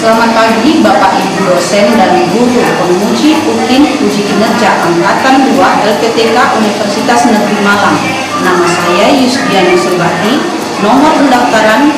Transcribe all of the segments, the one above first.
Selamat pagi Bapak Ibu dosen dan guru penguji uji kinerja Angkatan 2 LPTK Universitas Negeri Malang. Nama saya Yusdiana Subati, nomor pendaftaran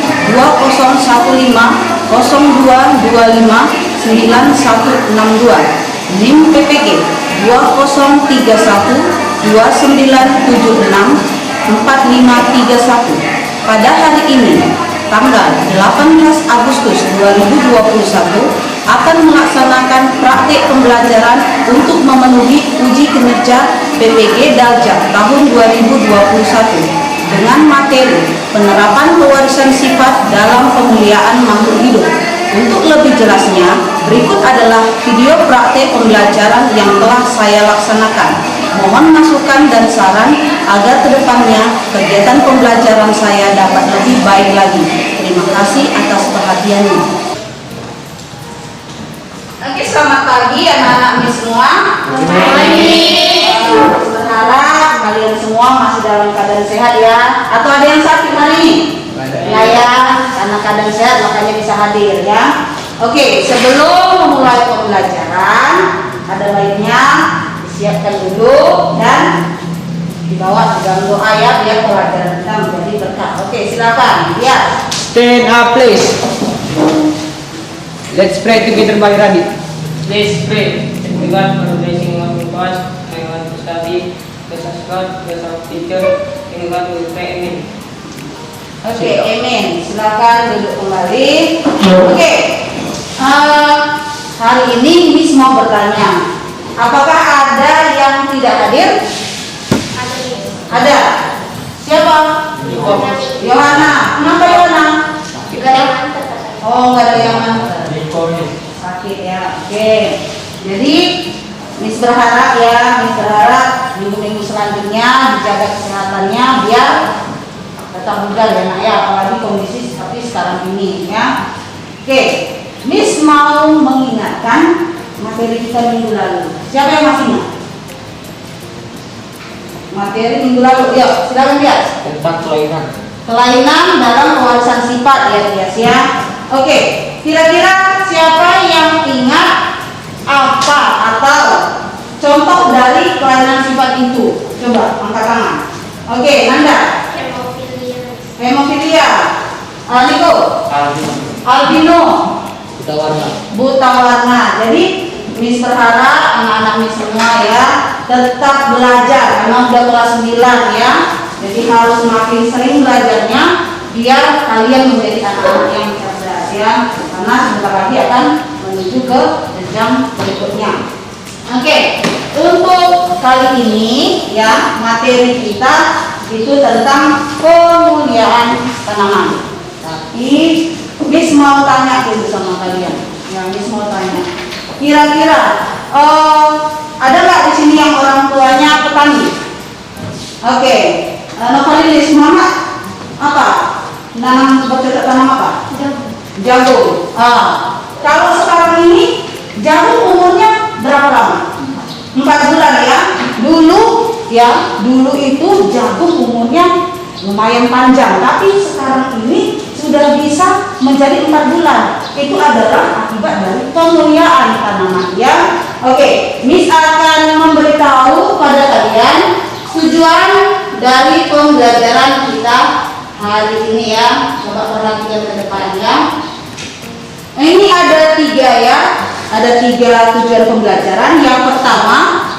201102259162, NIM PPG 203129764531. Pada hari ini, tanggal 18 Agustus 2021 akan melaksanakan praktik pembelajaran untuk memenuhi uji kinerja PPG Daljak tahun 2021 dengan materi penerapan pewarisan sifat dalam pemuliaan makhluk hidup. Untuk lebih jelasnya, berikut adalah video praktik pembelajaran yang telah saya laksanakan. Mohon masukan dan saran agar kedepannya kegiatan pembelajaran saya dapat lebih baik lagi. Terima kasih atas perhatiannya. Oke, selamat pagi anak-anak Miss semua. Berharap kalian semua masih dalam keadaan sehat ya. Atau ada yang sakit hari ini? Ya, karena keadaan sehat makanya bisa hadir ya. Oke, sebelum memulai pembelajaran, ada baiknya disiapkan dulu dan dibawa dalam doa ya, biar pelajaran kita menjadi berkah. Oke, silakan. Ya. Stand up, please. Let's pray together, by Radit. Please pray. Thank you God for the blessing of your past. I want to study. Bless us God, bless our teacher. Thank you God, we pray. Amen. Oke, amin. Silakan duduk kembali. Oke. Hari ini Miss mau bertanya, apakah ada yang tidak hadir? Ada. Siapa? Yohana. Kenapa Yohana? Oh, nggak ada yang antar. Sakit ya. Oke. Jadi Miss berharap ya, Miss berharap minggu-minggu selanjutnya dijaga kesehatannya biar tetap muda ya nak ya, apalagi kondisi seperti sekarang ini ya. Oke, Miss mau mengingatkan materi kita minggu lalu. Siapa yang masih ingat? Materi minggu lalu, yuk silakan Bias. Tentang kelainan. Kelainan dalam pewarisan sifat ya Bias ya. Oke, kira-kira siapa yang ingat apa atau contoh dari kelainan sifat itu? Coba angkat tangan. Oke, Nanda. Hemofilia. Niko. Albino. Buta warna. Jadi Miss berharap anak-anak Miss semua ya tetap belajar. Memang udah kelas 9 ya. Jadi harus makin sering belajarnya biar kalian menjadi anak-anak yang cerdas ya. Karena sebentar lagi akan menuju ke jenjang berikutnya. Oke, untuk kali ini ya materi kita itu tentang pemuliaan tanaman. Tapi Miss mau tanya dulu sama kalian. Ya, Miss mau tanya. Kira-kira ada nggak di sini yang orang tuanya petani? Oke, Novalilis Muhammad apa? Bercocok tanam apa? Jagung. Kalau sekarang ini jagung umurnya berapa lama? 4 bulan ya. Dulu itu jagung umurnya lumayan panjang, tapi sekarang ini sudah bisa menjadi 4 bulan. Itu adalah akibat dari pemuliaan tanaman ya. Oke, Miss akan memberitahu pada kalian tujuan dari pembelajaran kita hari ini ya. Coba perhatikan ke depan ya. Ini ada 3 ya. Ada 3 tujuan pembelajaran. Yang pertama,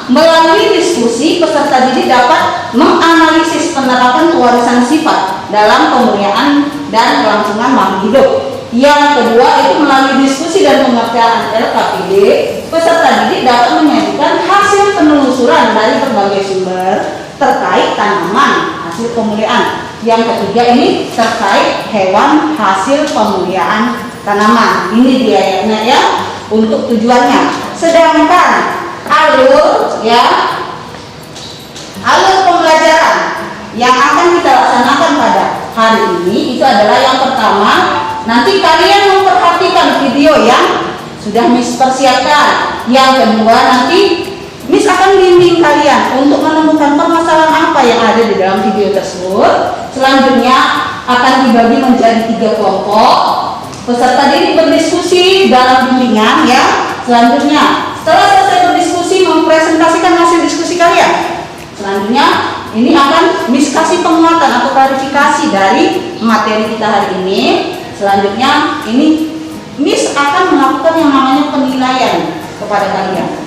melalui diskusi peserta didik dapat menganalisis penerapan pewarisan sifat dalam pemuliaan dan kelangsungan makhluk hidup. Yang kedua itu melalui diskusi dan pengertian LKPD, peserta didik dapat menyajikan hasil penelusuran dari berbagai sumber terkait tanaman hasil pemuliaan. Yang ketiga ini terkait hewan hasil pemuliaan tanaman. Ini dia ya untuk tujuannya. Sedangkan alur pembelajaran yang akan kita laksanakan pada hari ini itu adalah yang pertama, nanti kalian memperhatikan video yang sudah Miss persiapkan. Yang kedua, nanti Miss akan bimbing kalian untuk menemukan permasalahan apa yang ada di dalam video tersebut. Selanjutnya akan dibagi menjadi 3 kelompok. Peserta didik berdiskusi dalam bimbingan ya. Selanjutnya, setelah selesai berdiskusi mempresentasikan hasil diskusi kalian. Selanjutnya, ini akan Miss kasih penguatan atau klarifikasi dari materi kita hari ini. Selanjutnya, ini Miss akan melakukan yang namanya penilaian kepada kalian.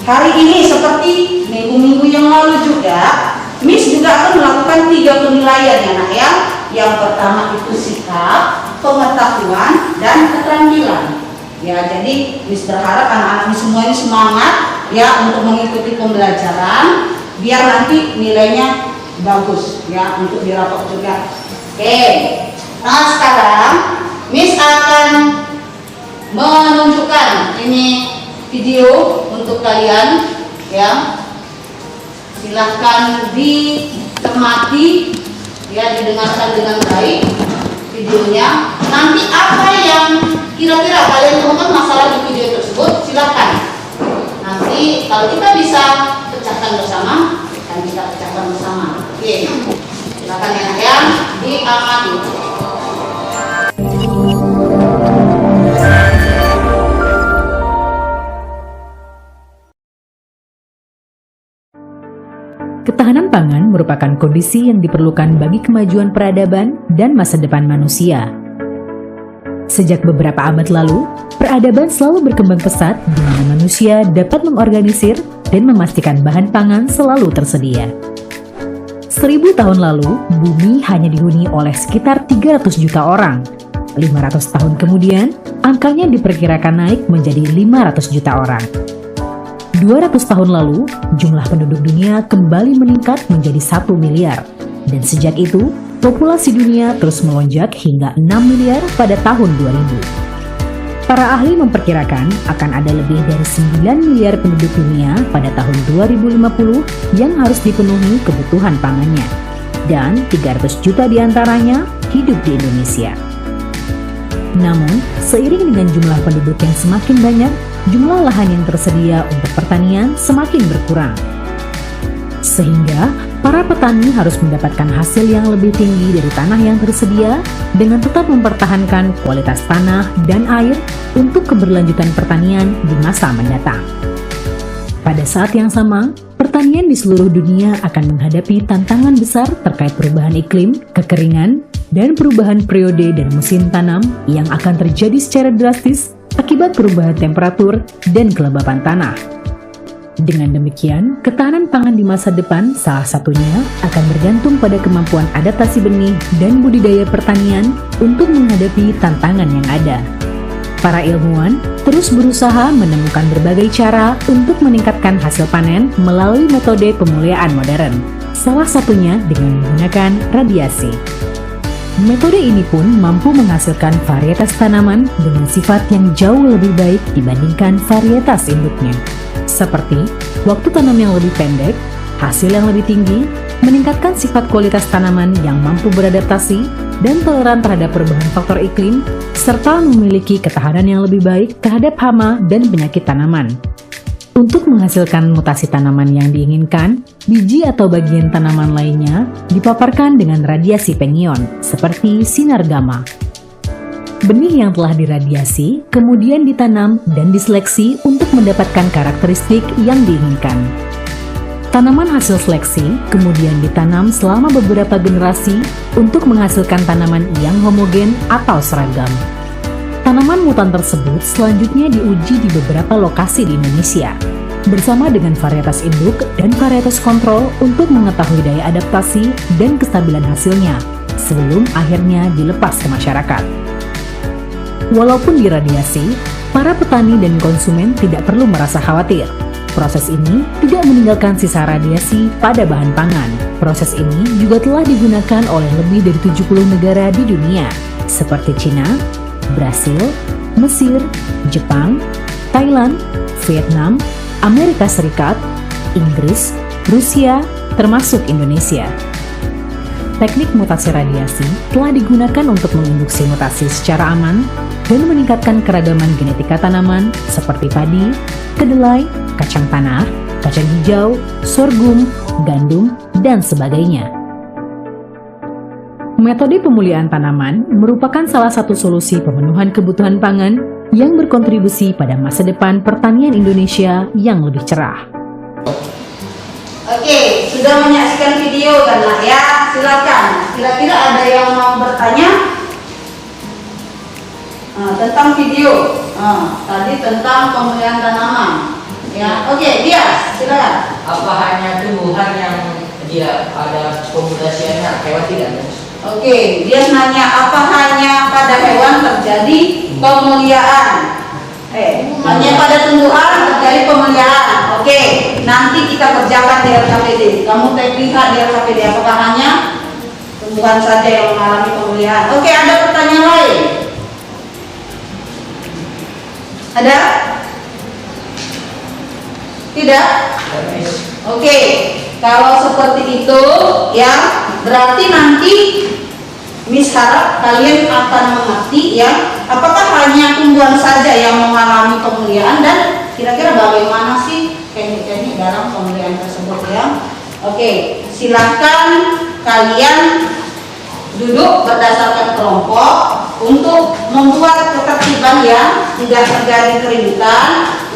Hari ini seperti minggu-minggu yang lalu juga, Miss juga akan melakukan 3 penilaian ya nak ya. Yang pertama itu sikap, pengetahuan, dan keterampilan. Ya, jadi Miss berharap anak-anak Miss semua ini semangat ya untuk mengikuti pembelajaran biar nanti nilainya bagus ya untuk di rapor juga. Oke. Nah, sekarang Miss akan menunjukkan ini video untuk kalian ya. Silahkan dicermati ya, didengarkan dengan baik videonya. Nanti apa yang kira-kira kalian temukan masalah di video tersebut, silakan. Nanti kalau kita bisa pecahkan bersama, akan kita pecahkan bersama. Oke, silakan ya, diamati. Ketahanan pangan merupakan kondisi yang diperlukan bagi kemajuan peradaban dan masa depan manusia. Sejak beberapa abad lalu, peradaban selalu berkembang pesat di mana manusia dapat mengorganisir dan memastikan bahan pangan selalu tersedia. 1000 tahun lalu, bumi hanya dihuni oleh sekitar 300 juta orang. 500 tahun kemudian, angkanya diperkirakan naik menjadi 500 juta orang. 200 tahun lalu, jumlah penduduk dunia kembali meningkat menjadi 1 miliar. Dan sejak itu, populasi dunia terus melonjak hingga 6 miliar pada tahun 2000. Para ahli memperkirakan akan ada lebih dari 9 miliar penduduk dunia pada tahun 2050 yang harus dipenuhi kebutuhan pangannya. Dan 300 juta diantaranya hidup di Indonesia. Namun, seiring dengan jumlah penduduk yang semakin banyak, jumlah lahan yang tersedia untuk pertanian semakin berkurang. Sehingga, para petani harus mendapatkan hasil yang lebih tinggi dari tanah yang tersedia dengan tetap mempertahankan kualitas tanah dan air untuk keberlanjutan pertanian di masa mendatang. Pada saat yang sama, pertanian di seluruh dunia akan menghadapi tantangan besar terkait perubahan iklim, kekeringan, dan perubahan periode dan musim tanam yang akan terjadi secara drastis akibat perubahan temperatur dan kelembapan tanah. Dengan demikian, ketahanan pangan di masa depan salah satunya akan bergantung pada kemampuan adaptasi benih dan budidaya pertanian untuk menghadapi tantangan yang ada. Para ilmuwan terus berusaha menemukan berbagai cara untuk meningkatkan hasil panen melalui metode pemuliaan modern, salah satunya dengan menggunakan radiasi. Metode ini pun mampu menghasilkan varietas tanaman dengan sifat yang jauh lebih baik dibandingkan varietas induknya. Seperti waktu tanam yang lebih pendek, hasil yang lebih tinggi, meningkatkan sifat kualitas tanaman yang mampu beradaptasi dan toleran terhadap perubahan faktor iklim, serta memiliki ketahanan yang lebih baik terhadap hama dan penyakit tanaman. Untuk menghasilkan mutasi tanaman yang diinginkan, biji atau bagian tanaman lainnya dipaparkan dengan radiasi pengion, seperti sinar gamma. Benih yang telah diradiasi kemudian ditanam dan diseleksi untuk mendapatkan karakteristik yang diinginkan. Tanaman hasil seleksi kemudian ditanam selama beberapa generasi untuk menghasilkan tanaman yang homogen atau seragam. Tanaman mutan tersebut selanjutnya diuji di beberapa lokasi di Indonesia, bersama dengan varietas induk dan varietas kontrol untuk mengetahui daya adaptasi dan kestabilan hasilnya, sebelum akhirnya dilepas ke masyarakat. Walaupun diradiasi, para petani dan konsumen tidak perlu merasa khawatir. Proses ini tidak meninggalkan sisa radiasi pada bahan pangan. Proses ini juga telah digunakan oleh lebih dari 70 negara di dunia, seperti Cina, Brasil, Mesir, Jepang, Thailand, Vietnam, Amerika Serikat, Inggris, Rusia, termasuk Indonesia. Teknik mutasi radiasi telah digunakan untuk menginduksi mutasi secara aman dan meningkatkan keragaman genetika tanaman seperti padi, kedelai, kacang tanah, kacang hijau, sorghum, gandum, dan sebagainya. Metode pemulihan tanaman merupakan salah satu solusi pemenuhan kebutuhan pangan yang berkontribusi pada masa depan pertanian Indonesia yang lebih cerah. Oke, sudah menyaksikan video kan nak ya? Silakan. Kira-kira ada yang mau bertanya tentang video? Tadi tentang pemulihan tanaman. Ya, oke, dia silakan. Apa hanya tumbuhan yang dia ada populasinya hewan tidak? Oke, dia nanya apa hanya pada hewan terjadi pemuliaan? Hanya pada tumbuhan terjadi pemuliaan. Oke, nanti kita kerjakan di RKPD. Kamu lihat di RKPD apakah hanya tumbuhan saja yang mengalami pemulihan. Oke, ada pertanyaan lain? Ada? Tidak? Oke, kalau seperti itu ya berarti nanti Miss harap kalian akan mengerti ya apakah hanya tumbuhan saja yang mengalami pemulihan dan kira-kira bagaimana sih teknik-teknik dalam pemulihan tersebut ya. Oke, silakan kalian duduk berdasarkan kelompok untuk membuat ketertiban ya, tidak terjadi keributan.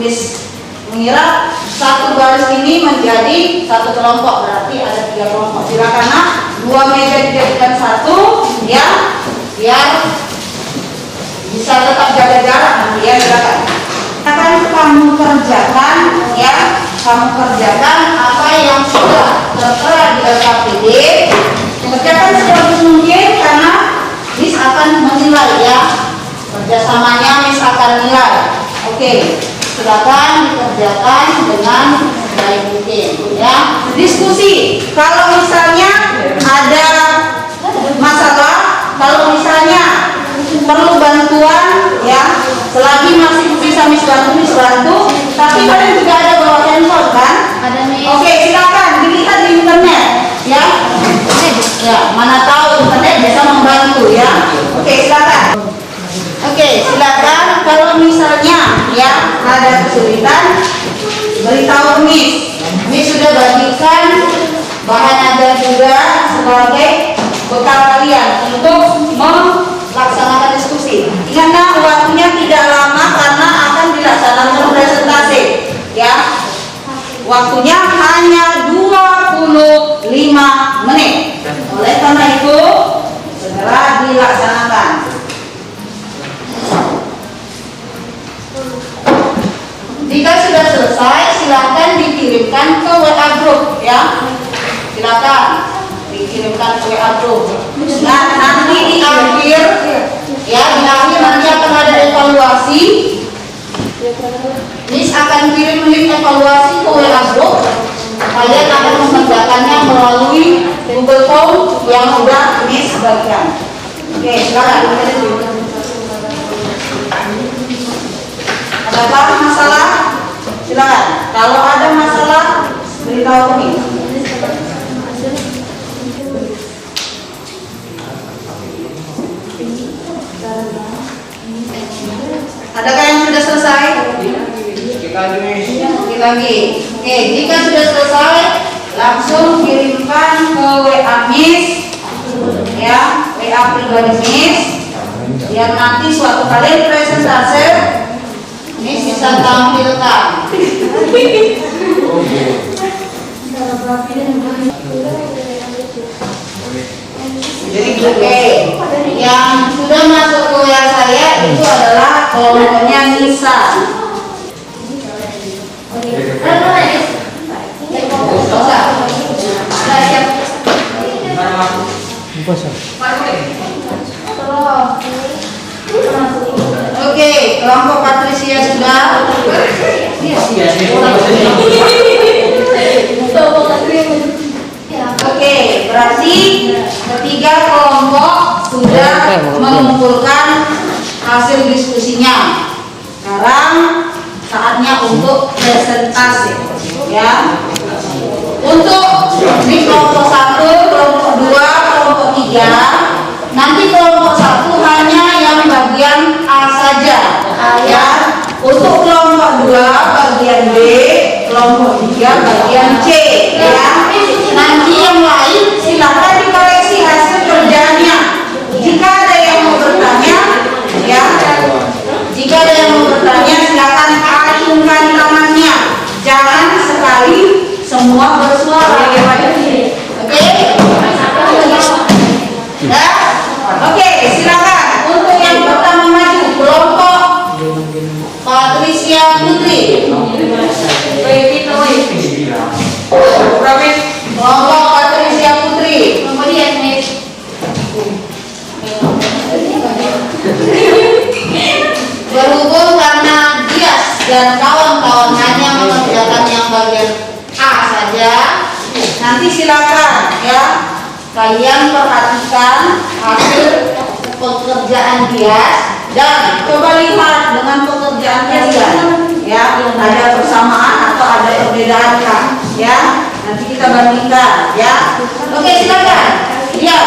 Miss mengira satu baris ini menjadi satu kelompok, berarti ada 3 kelompok. Silakan nak, 2 meja dijadikan satu ya, biar bisa tetap jaga jarak nanti ya. Silakan. Akan kamu kerjakan ya, kamu kerjakan apa yang sudah tertera di LKPD. Kerjakan sebagus mungkin karena Miss akan menilai ya, kerjasamanya Miss akan nilai. Oke. Silakan dikerjakan dengan baik mungkin ya. Diskusi kalau misalnya ada masalah, kalau misalnya perlu bantuan ya, selagi masih bisa Miss bantu, tapi kalian juga ada bawa handphone kan? Ada nih. Oke, silakan dilihat di internet ya. Ya, mana tahu internet bisa membantu ya. Oke, silakan. Oke, silakan kalau misalnya ya ada kesulitan beritahu Miss. Miss sudah bagikan bahan ajar juga sebagai bekal kalian untuk melaksanakan diskusi. Ingat waktunya tidak lama karena akan dilaksanakan presentasi ya. Waktunya hanya 25 menit. Oleh karena itu segera dilaksanakan. Jika sudah selesai, silakan dikirimkan ke WA group ya. Silakan dikirimkan ke WA group. Nah, nanti di akhir ya, di akhir nanti akan ada evaluasi. Miss akan kirim link evaluasi ke WA group. Kalian akan mengerjakannya melalui Google Form yang sudah Miss bagikan. Oke, silakan. Ada masalah? Silakan. Kalau ada masalah, beritahu kami. Adakah yang sudah selesai? Lagi. Oke, jika sudah selesai, langsung kirimkan ke WA Miss, ya, WA pribadi Miss, biar nanti suatu kali presentase Miss bisa tampilkan. Jadi oke, yang sudah masuk ke WA saya itu adalah kelompoknya Nisa. Oke, kelompok Patricia sudah. Oke, berarti ketiga kelompok sudah mengumpulkan hasil diskusinya. Sekarang saatnya untuk presentasi ya. Untuk di kelompok 1, kelompok 2, kelompok 3, nanti kelompok 1 hanya yang bagian A saja ya. Untuk kelompok 2 bagian B, kelompok 3 bagian C ya. Nanti yang lain silakan dikoreksi hasil kerjanya atau hanya mengerjakan yang bagian A saja, nanti silakan ya kalian perhatikan hasil pekerjaan dia dan coba lihat dengan pekerjaan kalian ya ada persamaan atau ada perbedaan kan ya, nanti kita bandingkan ya. Oke, silakan ya.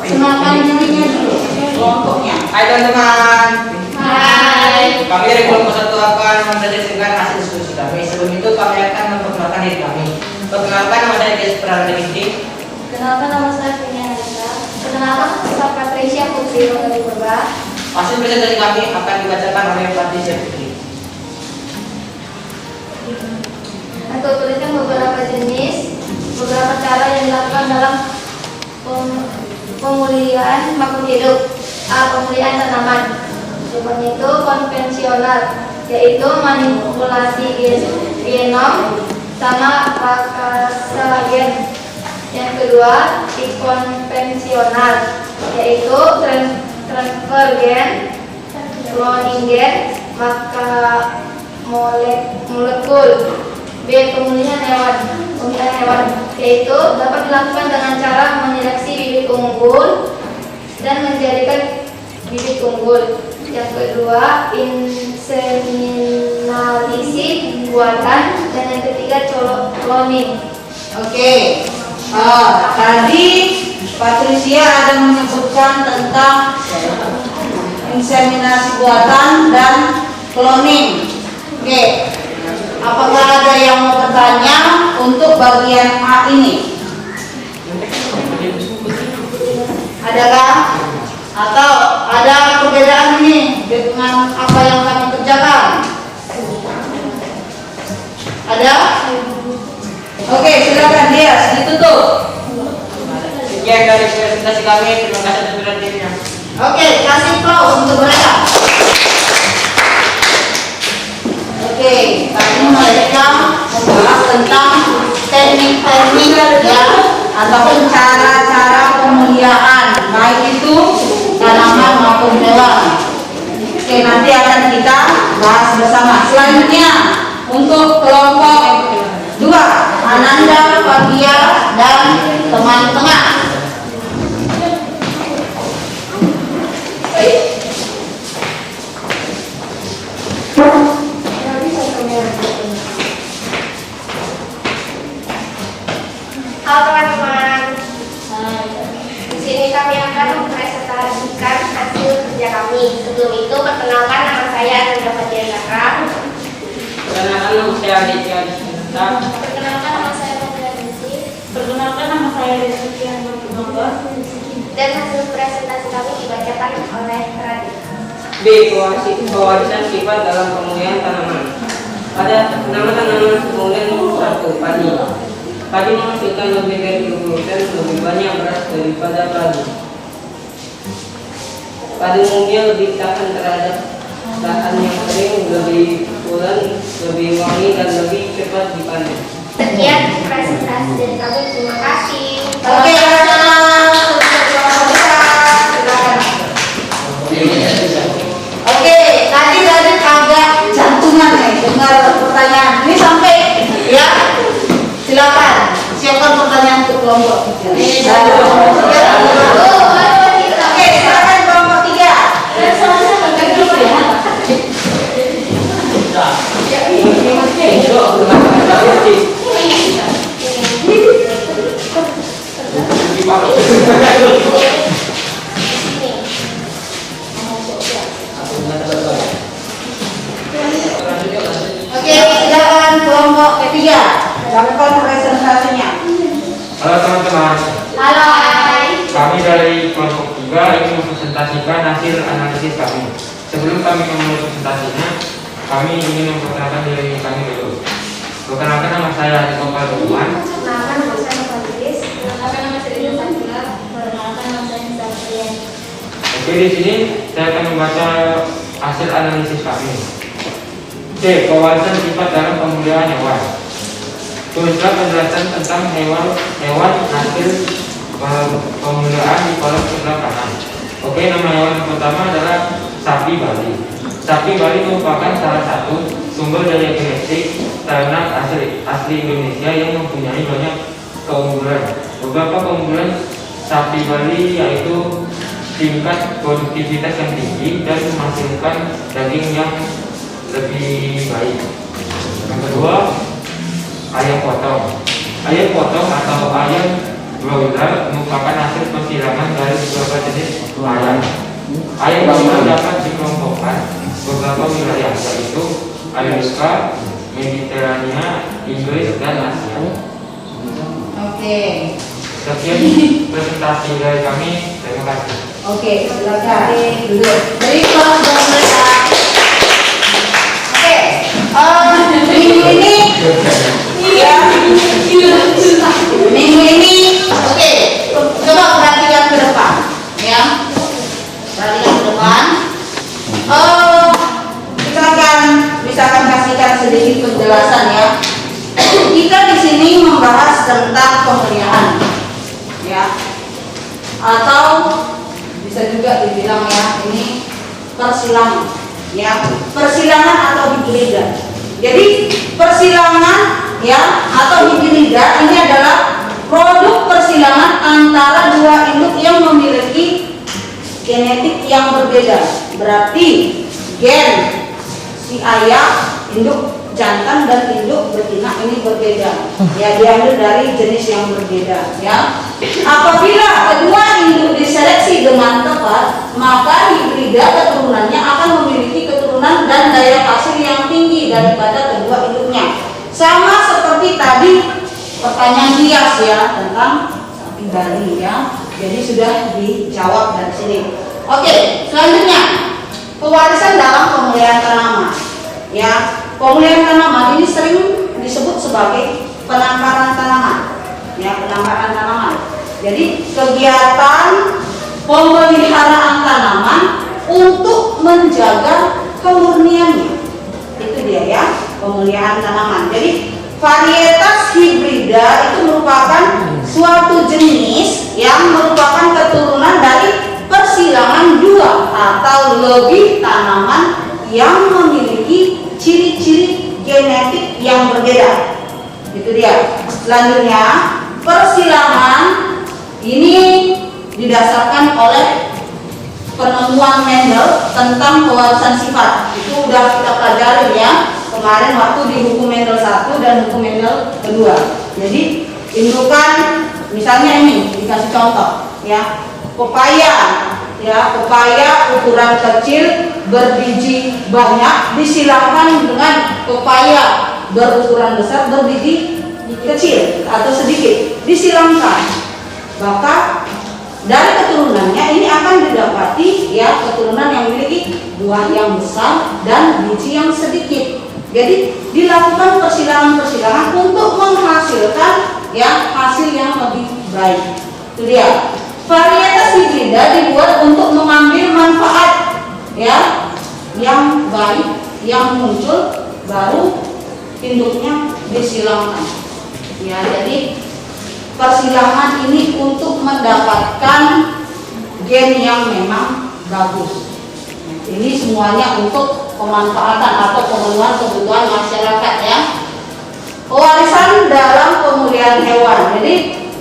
Kenalkan dirinya dulu kelompoknya. Hai teman-teman. Hai. Kami dari kelompok 1 akan mempresentasikan hasil diskusi kami. Sebelum itu kami akan memperkenalkan diri kami. Perkenalkan, nama saya Des Pranandini. Kenalkan, nama saya Fina Nisa. Kenalkan, saya Patricia Putri Rogali Purba. Hasil presentasi kami akan dibacakan oleh Patricia Putri. Untuk tuliskan beberapa cara yang dilakukan dalam pemulihan makhluk hidup. A. Pemulihan tanaman. Contohnya itu konvensional, yaitu manipulasi genom sama rakasa gen. Yang kedua, konvensional, yaitu transfer gen, cloning gen, maka molekul. B. Pemulihan hewan, yaitu dapat dilakukan dengan cara menyeleksi bibit unggul dan menjadikan bibit unggul. Yang kedua, inseminasi buatan, dan yang ketiga cloning. Oke. Tadi Patricia ada menyebutkan tentang inseminasi buatan dan cloning. Oke. Apakah ada yang mau bertanya untuk bagian A ini? Adakah? Atau ada perbedaan ini dengan apa yang kami kerjakan? Ada? Oke, silakan dia ditutup. Sekian dari presentasi kami. Terima kasih atas perhatiannya. Oke, kasih applause untuk mereka. Oke, tadi mereka membahas tentang teknik-teknik ya ataupun cara-cara pemuliaan baik itu tanaman maupun hewan. Oke, nanti akan kita bahas bersama. Selanjutnya untuk kelompok 2, Ananda, Fagia, dan teman tengah. Halo teman-teman. Di sini kami akan mempresentasikan hasil kerja kami. Sebelum itu, perkenalkan, nama saya Ananda Fajar Zakra. Perkenalkan, nama saya Aditya Disnata. Perkenalkan, nama saya Fadila Desi. Perkenalkan, nama saya Resukian Berkembang. Dan hasil presentasi kami dibacakan oleh Radika. B. Pewarisan sifat dalam pemulihan tanaman. Pada nama tanaman pemulihan 1, padi. Padi menghasilkan lebih dari 20% lebih banyak beras daripada padi. Padi umumnya lebih tahan terhadap bahan yang kering, lebih pulen, lebih wangi, dan lebih cepat dipanen. Sekian presentasi dari kami. Terima kasih. Oke, Oke, tadi agak jantungan nih dengar pertanyaan. Ini sampai ya. Silakan siapkan pertanyaan untuk kelompok 3. Oke, silakan kelompok 3. Oke, silakan kelompok ketiga. Lakukan presentasinya. Halo teman-teman, Halo. Hai. kami dari kelompok 3 ingin mempresentasikan hasil analisis kami. Sebelum kami memulai presentasinya, kami ingin memperkenalkan diri kami dulu. Perkenalkan, nama saya Aditya Disnata. Perkenalkan, nama saya Fadlis. Perkenalkan, nama saya Rina Sakila. Perkenalkan, nama saya Nisa Frian. Oke, di sini saya akan membaca hasil analisis kami. C. Pewarisan sifat dalam pemeliharaan hewan. Tulislah penjelasan tentang hewan hasil pemeliharaan di kolom sebelah kanan. Oke, nama hewan yang pertama adalah sapi Bali. Sapi Bali merupakan salah satu sumber daya genetik ternak asli Indonesia yang mempunyai banyak keunggulan. Beberapa keunggulan sapi Bali yaitu tingkat produktivitas yang tinggi dan menghasilkan daging yang lebih baik. Yang kedua, ayam potong. Ayam potong atau ayam broiler merupakan hasil persilangan dari beberapa jenis ayam. Ayam broiler dapat dikelompokkan beberapa wilayah, yaitu Amerika, Mediterania, Inggris, dan Asia. Oke. Sekian presentasi dari kami. Terima kasih. Oke, silakan duduk. Dari kelas mereka. Oke, minggu ini, ya, minggu ini, oke, coba perhatikan ke depan, ya, perhatikan ke depan. Kita akan kasihkan sedikit penjelasan ya. Kita di sini membahas tentang pemeliharaan, ya, atau bisa juga dibilang ya ini persilangan, ya, persilangan atau hibrida. Jadi persilangan ya atau hibrida ini adalah produk persilangan antara dua induk yang memiliki genetik yang berbeda. Berarti gen si ayah, induk jantan dan induk betina ini berbeda. Ya, diambil dari jenis yang berbeda. Ya, apabila kedua induk diseleksi dengan tepat, maka hibrida keturunannya akan memiliki keturunan dan daya hasil yang tinggi daripada kedua induknya. Sama seperti tadi pertanyaan Dias ya tentang sapi Bali ya. Jadi sudah dijawab dari sini. Oke, selanjutnya pewarisan dalam pemeliharaan tanaman. Ya, pemeliharaan tanaman ini sering disebut sebagai penangkaran tanaman. Ya, penangkaran tanaman. Jadi kegiatan pemeliharaan tanaman untuk menjaga kemurniannya. Itu dia ya, pemeliharaan tanaman. Jadi varietas hibrida itu merupakan suatu jenis yang merupakan keturunan dari persilangan dua atau lebih tanaman yang memiliki ciri-ciri genetik yang berbeda. Itu dia. Selanjutnya, persilangan ini didasarkan oleh penemuan Mendel tentang pewarisan sifat. Itu udah kita pelajari ya kemarin waktu di buku Mendel 1 dan buku Mendel kedua. Jadi indukan misalnya ini dikasih contoh ya, pepaya ya, pepaya ukuran kecil berbiji banyak disilangkan dengan pepaya berukuran besar berbiji kecil atau sedikit disilangkan, maka dari keturunannya ini akan didapati ya keturunan yang memiliki buah yang besar dan biji yang sedikit. Jadi dilakukan persilangan-persilangan untuk menghasilkan ya hasil yang lebih baik. Itu dia. Varietas hibrida dibuat untuk mengambil manfaat ya yang baik yang muncul, baru induknya disilangkan. Ya, jadi persilangan ini untuk mendapatkan gen yang memang bagus. Ini semuanya untuk pemanfaatan atau pemenuhan kebutuhan masyarakat ya. Pewarisan dalam pemeliharaan hewan. Jadi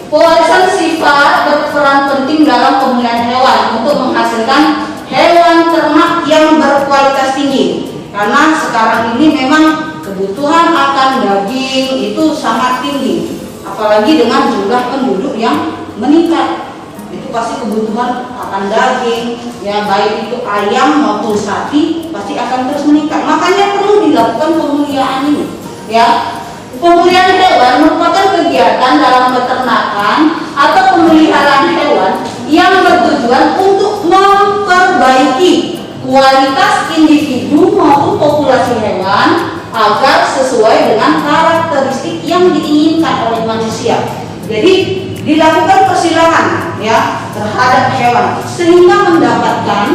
pewarisan sifat berperan penting dalam pemeliharaan hewan untuk menghasilkan hewan ternak yang berkualitas tinggi. Karena sekarang ini memang kebutuhan akan daging itu sangat tinggi, apalagi dengan jumlah penduduk yang meningkat. Itu pasti kebutuhan akan daging, ya baik itu ayam maupun sapi pasti akan terus meningkat. Makanya perlu dilakukan pemeliharaan ini. Ya, pemeliharaan hewan merupakan kegiatan dalam peternakan atau pemeliharaan hewan yang bertujuan untuk memperbaiki kualitas individu maupun populasi hewan agar sesuai dengan karakteristik yang diinginkan oleh manusia. Jadi dilakukan persilangan ya terhadap hewan sehingga mendapatkan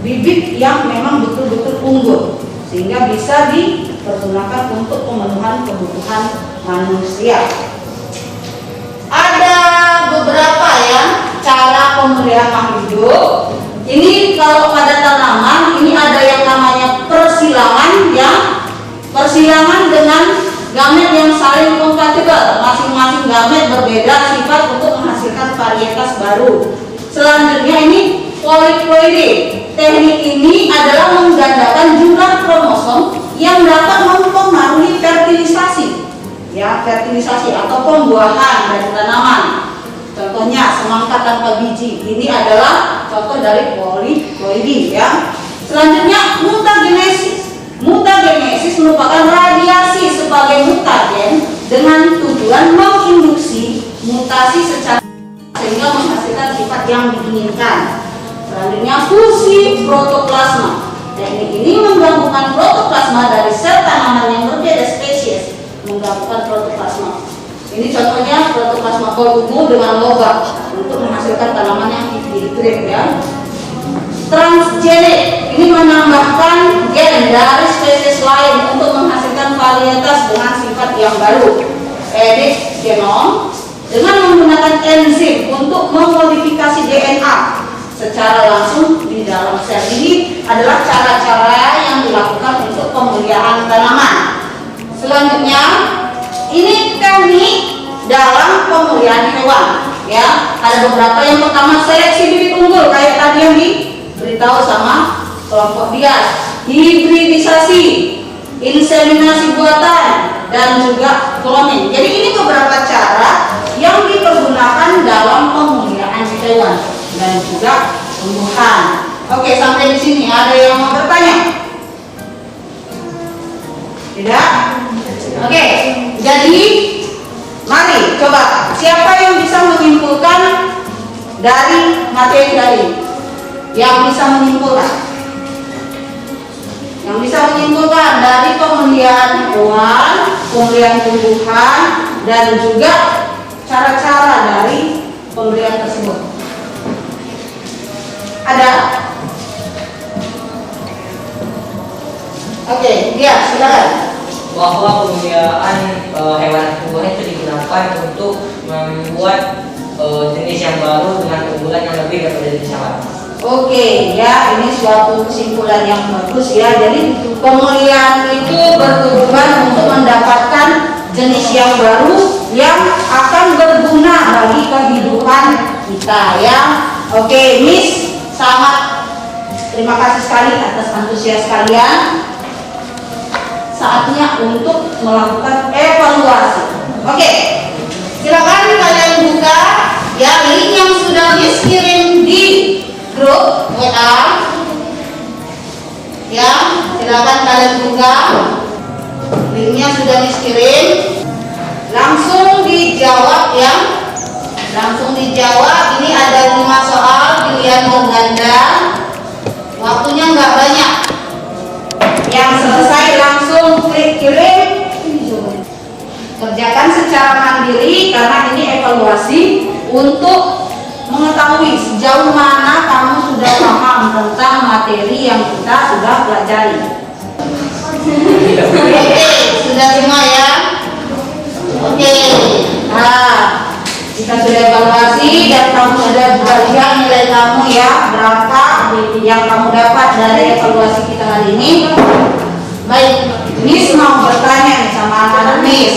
bibit yang memang betul-betul unggul sehingga bisa dipergunakan untuk pemenuhan kebutuhan manusia. Ada beberapa ya cara pemeliharaan makhluk hidup. Ini kalau pada tanaman ini ada yang Persilangan dengan gamet yang saling kompatibel. Masing-masing gamet berbeda sifat untuk menghasilkan varietas baru. Selanjutnya ini poliploide. Teknik ini adalah menggandakan jumlah kromosom yang dapat mempengaruhi fertilisasi, ya, fertilisasi atau pembuahan dari tanaman. Contohnya semangka tanpa biji. Ini adalah contoh dari poliploide, ya. Selanjutnya mutagenesis. Mutagenesis merupakan radiasi sebagai mutagen dengan tujuan menginduksi mutasi secara sehingga menghasilkan sifat yang diinginkan. Selanjutnya fusi protoplasma. Teknik ini menggabungkan protoplasma dari sel tanaman yang berbeda spesies, menggabungkan protoplasma. Ini contohnya protoplasma kol ungu dengan logam untuk menghasilkan tanaman yang hibrid, ya. Transgenik ini menambahkan gen dari spesies lain untuk menghasilkan varietas dengan sifat yang baru. Edit genom dengan menggunakan enzim untuk memodifikasi DNA secara langsung di dalam sel. Ini adalah cara-cara yang dilakukan untuk pemeliharaan tanaman. Selanjutnya ini teknik dalam pemeliharaan hewan, ya. Ada beberapa. Yang pertama seleksi bibit unggul kayak tadi yang diberitahu sama kelompok bias, hibridisasi, inseminasi buatan, dan juga cloning. Jadi ini beberapa cara yang dipergunakan dalam pemeliharaan hewan dan juga tumbuhan. Oke, sampai di sini ada yang mau bertanya? Tidak? Oke, jadi mari coba siapa yang bisa menyimpulkan dari materi tadi? Yang bisa menyimpulkan? Yang bisa menyimpulkan dari pemeliharaan hewan, pemeliharaan tumbuhan, dan juga cara-cara dari pemeliharaan tersebut. Ada? Oke, dia silakan. Bahwa pemeliharaan hewan tumbuhan itu digunakan untuk membuat jenis yang baru dengan keunggulan yang lebih daripada jenis yang lama. Oke, ya, ini suatu kesimpulan yang bagus, ya. Jadi pemeliharaan itu bertujuan untuk mendapatkan jenis yang baru yang akan berguna bagi kehidupan kita, ya. Oke, Miss sangat terima kasih sekali atas antusias kalian. Saatnya untuk melakukan evaluasi. Oke, silakan kalian buka, ya, link yang sudah Miss kirim di grup WA, ya. Silakan kalian buka, linknya sudah Miss kirim. Langsung dijawab, ya. Langsung dijawab. Ini ada 5 soal pilihan berganda. Waktunya nggak banyak. Yang selesai langsung klik kirim. Kerjakan secara mandiri karena ini evaluasi untuk mengetahui sejauh mana kamu sudah paham tentang materi yang kita sudah pelajari. Oke, sudah semua, ya. Oke. Nah, kita sudah evaluasi dan kamu sudah bagian nilai kamu, ya, berapa yang kamu dapat dari evaluasi kita hari ini. Baik, Miss mau bertanya nih sama anak-anak Miss,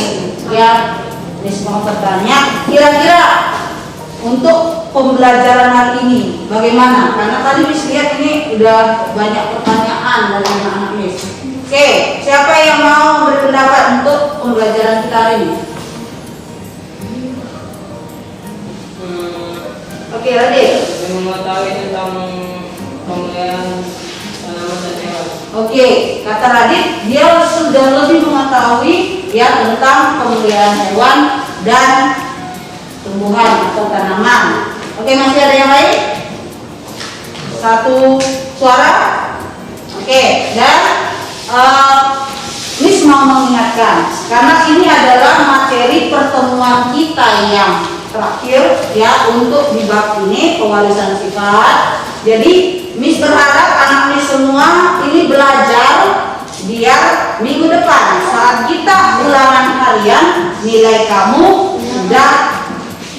ya. Miss mau bertanya, kira-kira untuk pembelajaran hari ini bagaimana? Karena tadi Miss lihat ini udah banyak pertanyaan dari anak-anak Miss. Oke, siapa yang mau berpendapat untuk pembelajaran kita hari ini? Oke, Raden. Mengetahui tentang pemeliharaan tanaman dan hewan. Oke, kata Radit, dia sudah lebih mengetahui, ya, tentang pemeliharaan hewan dan tumbuhan atau tanaman. Oke, masih ada yang lain? Satu suara? Oke, dan Miss mau mengingatkan, karena ini adalah materi pertemuan kita yang terakhir, ya, untuk di bab ini pewarisan sifat. Jadi Miss berharap anak Miss semua ini belajar biar minggu depan saat kita ulangan harian nilai kamu sudah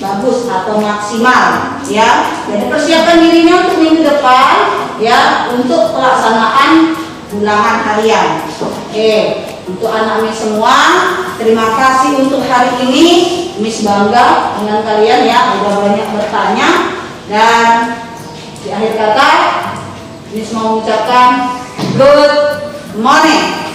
bagus atau maksimal, ya. Jadi persiapkan dirinya untuk minggu depan, ya, untuk pelaksanaan ulangan harian. Oke, untuk anak Miss semua, terima kasih untuk hari ini. Miss bangga dengan kalian ya, udah banyak bertanya. Dan di akhir kata Miss mau mengucapkan good morning.